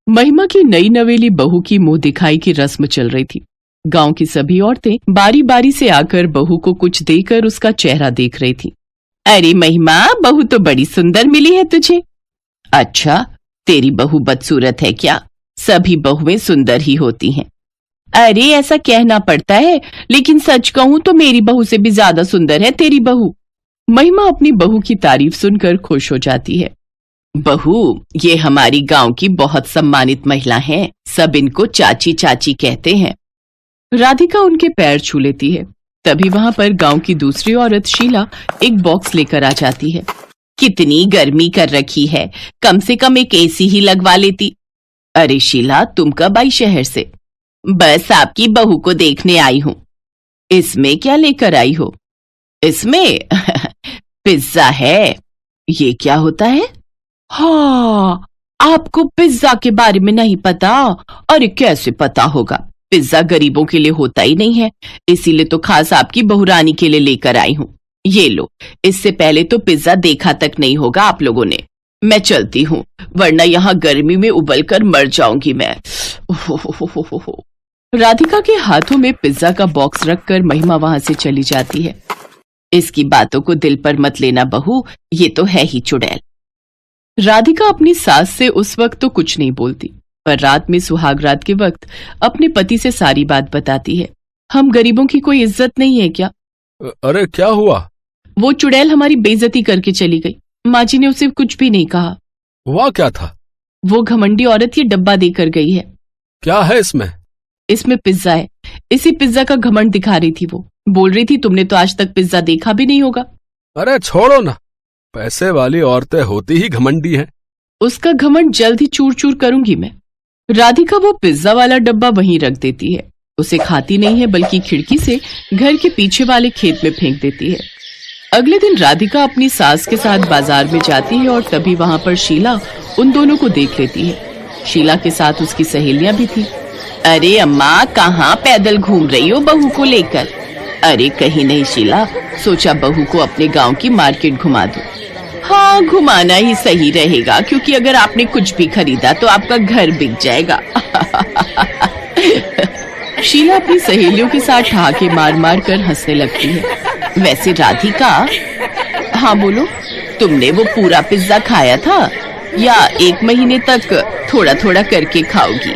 महिमा की नई नवेली बहू की मुंह दिखाई की रस्म चल रही थी। गांव की सभी औरतें बारी बारी से आकर बहू को कुछ देकर उसका चेहरा देख रही थी। अरे महिमा, बहू तो बड़ी सुंदर मिली है तुझे। अच्छा, तेरी बहू बदसूरत है क्या? सभी बहुएं सुंदर ही होती हैं। अरे ऐसा कहना पड़ता है, लेकिन सच कहूं तो मेरी बहू से भी ज्यादा सुंदर है तेरी बहू। महिमा अपनी बहू की तारीफ सुनकर खुश हो जाती है। बहू, ये हमारी गांव की बहुत सम्मानित महिला है, सब इनको चाची चाची कहते हैं। राधिका उनके पैर छू लेती है। तभी वहां पर गांव की दूसरी औरत शीला एक बॉक्स लेकर आ जाती है। कितनी गर्मी कर रखी है, कम से कम एक एसी ही लगवा लेती। अरे शीला, तुम कब आई शहर से? बस आपकी बहू को देखने आई हूँ। इसमें क्या लेकर आई हो? इसमें पिज्जा है। ये क्या होता है? हाँ, आपको पिज्जा के बारे में नहीं पता? अरे कैसे पता होगा, पिज्जा गरीबों के लिए होता ही नहीं है, इसीलिए तो खास आपकी बहुरानी के लिए लेकर आई हूँ। ये लो, इससे पहले तो पिज्जा देखा तक नहीं होगा आप लोगों ने। मैं चलती हूँ, वरना यहाँ गर्मी में उबल कर मर जाऊंगी मैं। राधिका के हाथों में पिज्जा का बॉक्स रखकर महिमा वहां से चली जाती है। इसकी बातों को दिल पर मत लेना बहू, ये तो है ही चुड़ैल। राधिका अपनी सास से उस वक्त तो कुछ नहीं बोलती, पर रात में सुहाग रात के वक्त अपने पति से सारी बात बताती है। हम गरीबों की कोई इज्जत नहीं है क्या? अरे क्या हुआ? वो चुड़ैल हमारी बेइज्जती करके चली गई। माँ जी ने उसे कुछ भी नहीं कहा। हुआ क्या था? वो घमंडी औरत ये डब्बा देकर गई है। क्या है इसमें? इसमें पिज्जा है। इसी पिज्जा का घमंड दिखा रही थी वो। बोल रही थी तुमने तो आज तक पिज्जा देखा भी नहीं होगा। अरे छोड़ो ना, पैसे वाली औरतें होती ही घमंडी हैं। उसका घमंड जल्द ही चूर चूर करूंगी मैं। राधिका वो पिज्जा वाला डब्बा वहीं रख देती है। उसे खाती नहीं है, बल्कि खिड़की से घर के पीछे वाले खेत में फेंक देती है। अगले दिन राधिका अपनी सास के साथ बाजार में जाती है और तभी वहां पर शीला उन दोनों को देख लेती है। शीला के साथ उसकी सहेलियां भी थी। अरे अम्मा, कहाँ पैदल घूम रही हो बहू को लेकर? अरे कहीं नहीं शीला, सोचा बहू को अपने गांव की मार्केट घुमा दूं। हाँ, घुमाना ही सही रहेगा, क्योंकि अगर आपने कुछ भी खरीदा तो आपका घर बिक जाएगा। शीला अपनी सहेलियों के साथ ठहाके मार मार कर हंसने लगती है। वैसे राधिका, हाँ बोलो, तुमने वो पूरा पिज्जा खाया था या 1 महीने तक थोड़ा थोड़ा करके खाओगी?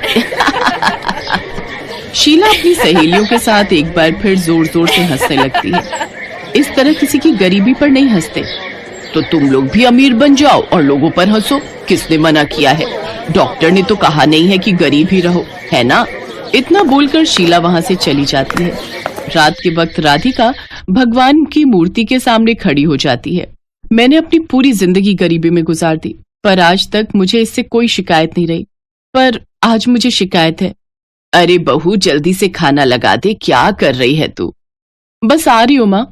शीला अपनी सहेलियों के साथ एक बार फिर जोर जोर से हंसने लगती है। इस तरह किसी की गरीबी पर नहीं हंसते। तो तुम लोग भी अमीर बन जाओ और लोगों पर हंसो, किसने मना किया है? डॉक्टर ने तो कहा नहीं है कि गरीब ही रहो, है ना? इतना बोलकर शीला वहां से चली जाती है। रात के वक्त राधिका भगवान की मूर्ति के सामने खड़ी हो जाती है। मैंने अपनी पूरी जिंदगी गरीबी में गुजार दी, पर आज तक मुझे इससे कोई शिकायत नहीं रही, पर आज मुझे शिकायत है। अरे बहू, जल्दी से खाना लगा दे, क्या कर रही है तू? बस आ रही हूं माँ।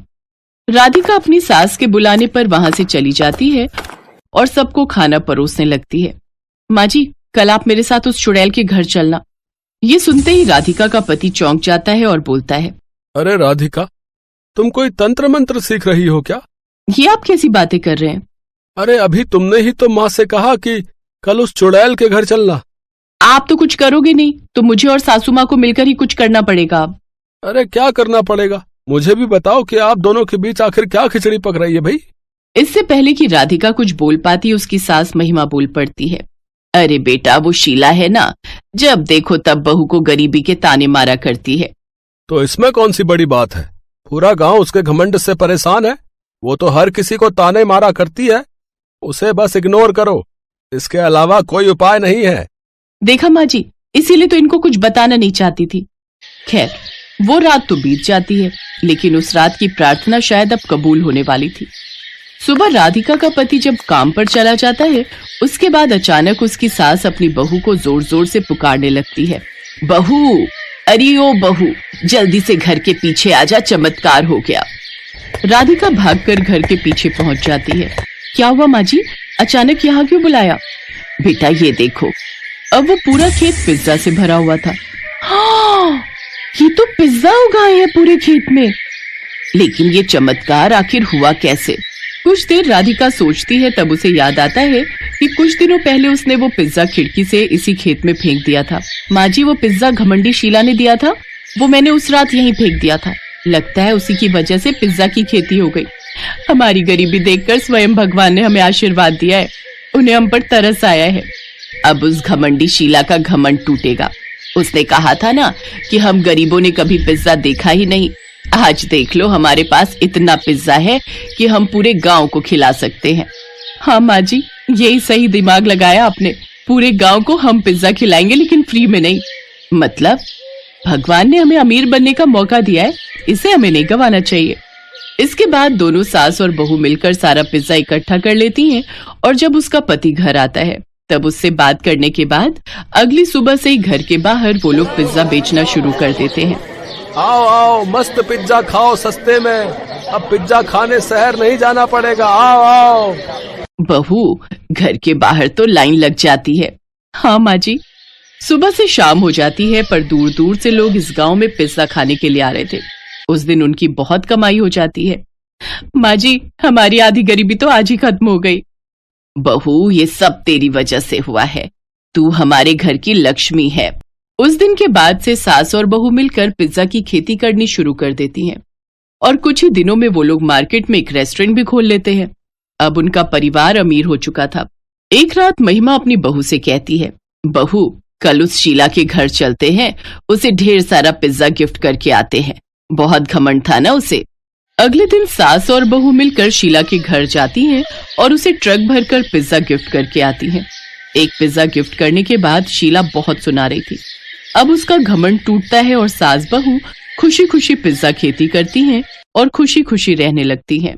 राधिका अपनी सास के बुलाने पर वहां से चली जाती है और सबको खाना परोसने लगती है। माँ जी, कल आप मेरे साथ उस चुड़ैल के घर चलना। ये सुनते ही राधिका का पति चौंक जाता है और बोलता है, अरे राधिका, तुम कोई तंत्र मंत्र सीख रही हो क्या? ये आप कैसी बातें कर रहे हैं? अरे अभी तुमने ही तो माँ से कहा कि कल उस चुड़ैल के घर चलना। आप तो कुछ करोगे नहीं, तो मुझे और सासू माँ को मिलकर ही कुछ करना पड़ेगा अब। अरे क्या करना पड़ेगा, मुझे भी बताओ कि आप दोनों के बीच आखिर क्या खिचड़ी पक रही है भाई? इससे पहले कि राधिका कुछ बोल पाती, उसकी सास महिमा बोल पड़ती है। अरे बेटा, वो शीला है ना, जब देखो तब बहू को गरीबी के ताने मारा करती है। तो इसमें कौन सी बड़ी बात है? पूरा गांव उसके घमंड से परेशान है। वो तो हर किसी को ताने मारा करती है, उसे बस इग्नोर करो, इसके अलावा कोई उपाय नहीं है। देखा माँ जी, इसीलिए तो इनको कुछ बताना नहीं चाहती थी। खैर, वो रात तो बीत जाती है, लेकिन उस रात की प्रार्थना शायद अब कबूल होने वाली थी। सुबह राधिका का पति जब काम पर चला जाता है, उसके बाद अचानक उसकी सास अपनी बहू को जोर जोर से पुकारने लगती है। बहू, अरे ओ बहू, जल्दी से घर के पीछे आजा, चमत्कार हो गया। राधिका भागकर घर के पीछे पहुंच जाती है। क्या हुआ माँ जी, अचानक यहाँ क्यों बुलाया? बेटा ये देखो, अब वो पूरा खेत पिज्जा से भरा हुआ था। हाँ, ये तो पिज्जा उगाए हैं पूरे खेत में। लेकिन ये चमत्कार आखिर हुआ कैसे? कुछ देर राधिका सोचती है, तब उसे याद आता है कि कुछ दिनों पहले उसने वो पिज्जा खिड़की से इसी खेत में फेंक दिया था। माँ जी, वो पिज्जा घमंडी शीला ने दिया था, वो मैंने उस रात यहीं फेंक दिया था। लगता है उसी की वजह से पिज्जा की खेती हो गई। हमारी गरीबी देखकर स्वयं भगवान ने हमें आशीर्वाद दिया है, उन्हें हम पर तरस आया है। अब उस घमंडी शीला का घमंड टूटेगा। उसने कहा था ना कि हम गरीबों ने कभी पिज्जा देखा ही नहीं। आज देख लो, हमारे पास इतना पिज्जा है कि हम पूरे गांव को खिला सकते हैं। हाँ माँ जी, यही सही दिमाग लगाया आपने। पूरे गांव को हम पिज्जा खिलाएंगे, लेकिन फ्री में नहीं। मतलब भगवान ने हमें अमीर बनने का मौका दिया है, इसे हमें नहीं गंवाना चाहिए। इसके बाद दोनों सास और बहू मिलकर सारा पिज्जा इकट्ठा कर लेती हैं और जब उसका पति घर आता है तब उससे बात करने के बाद अगली सुबह से ही घर के बाहर वो लोग पिज्जा बेचना शुरू कर देते हैं। आओ आओ, मस्त पिज्जा खाओ सस्ते में। अब पिज्जा खाने शहर नहीं जाना पड़ेगा, आओ आओ। बहू, घर के बाहर तो लाइन लग जाती है। हाँ माँ जी, सुबह से शाम हो जाती है पर दूर दूर से लोग इस गांव में पिज्जा खाने के लिए आ रहे थे। उस दिन उनकी बहुत कमाई हो जाती है। माँ जी, हमारी आधी गरीबी तो आज ही खत्म हो गई। बहू, ये सब तेरी वजह से हुआ है, तू हमारे घर की लक्ष्मी है। उस दिन के बाद से सास और बहू मिलकर पिज्जा की खेती करनी शुरू कर देती हैं और कुछ ही दिनों में वो लोग मार्केट में एक रेस्टोरेंट भी खोल लेते हैं। अब उनका परिवार अमीर हो चुका था। एक रात महिमा अपनी बहू से कहती है, बहू, कल उस शीला के घर चलते हैं, उसे ढेर सारा पिज्जा गिफ्ट करके आते हैं। बहुत घमंड था ना उसे। अगले दिन सास और बहू मिलकर शीला के घर जाती हैं और उसे ट्रक भरकर पिज्जा गिफ्ट करके आती हैं। एक पिज्जा गिफ्ट करने के बाद शीला बहुत सुना रही थी। अब उसका घमंड टूटता है और सास बहू खुशी खुशी पिज्जा खेती करती हैं और खुशी खुशी रहने लगती हैं।